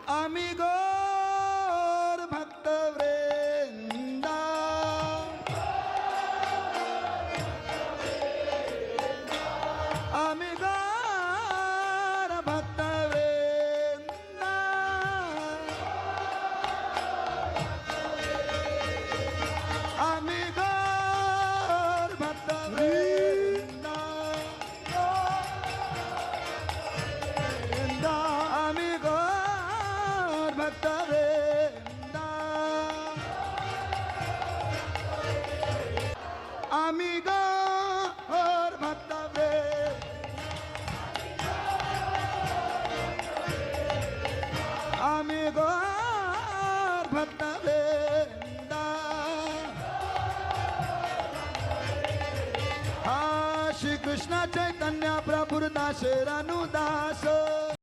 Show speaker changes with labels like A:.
A: आम्ही गौर भक्त वृंदा आम्ही गौर भक्त वृंदा आम्ही गौर भक्त वृंदा आम्ही गौर भक्त वृंदा आम्ही गौर भक्त आम्ही गौर भक्त वृंदा हा श्री कृष्ण चैतन्य प्रभुदास रानुदास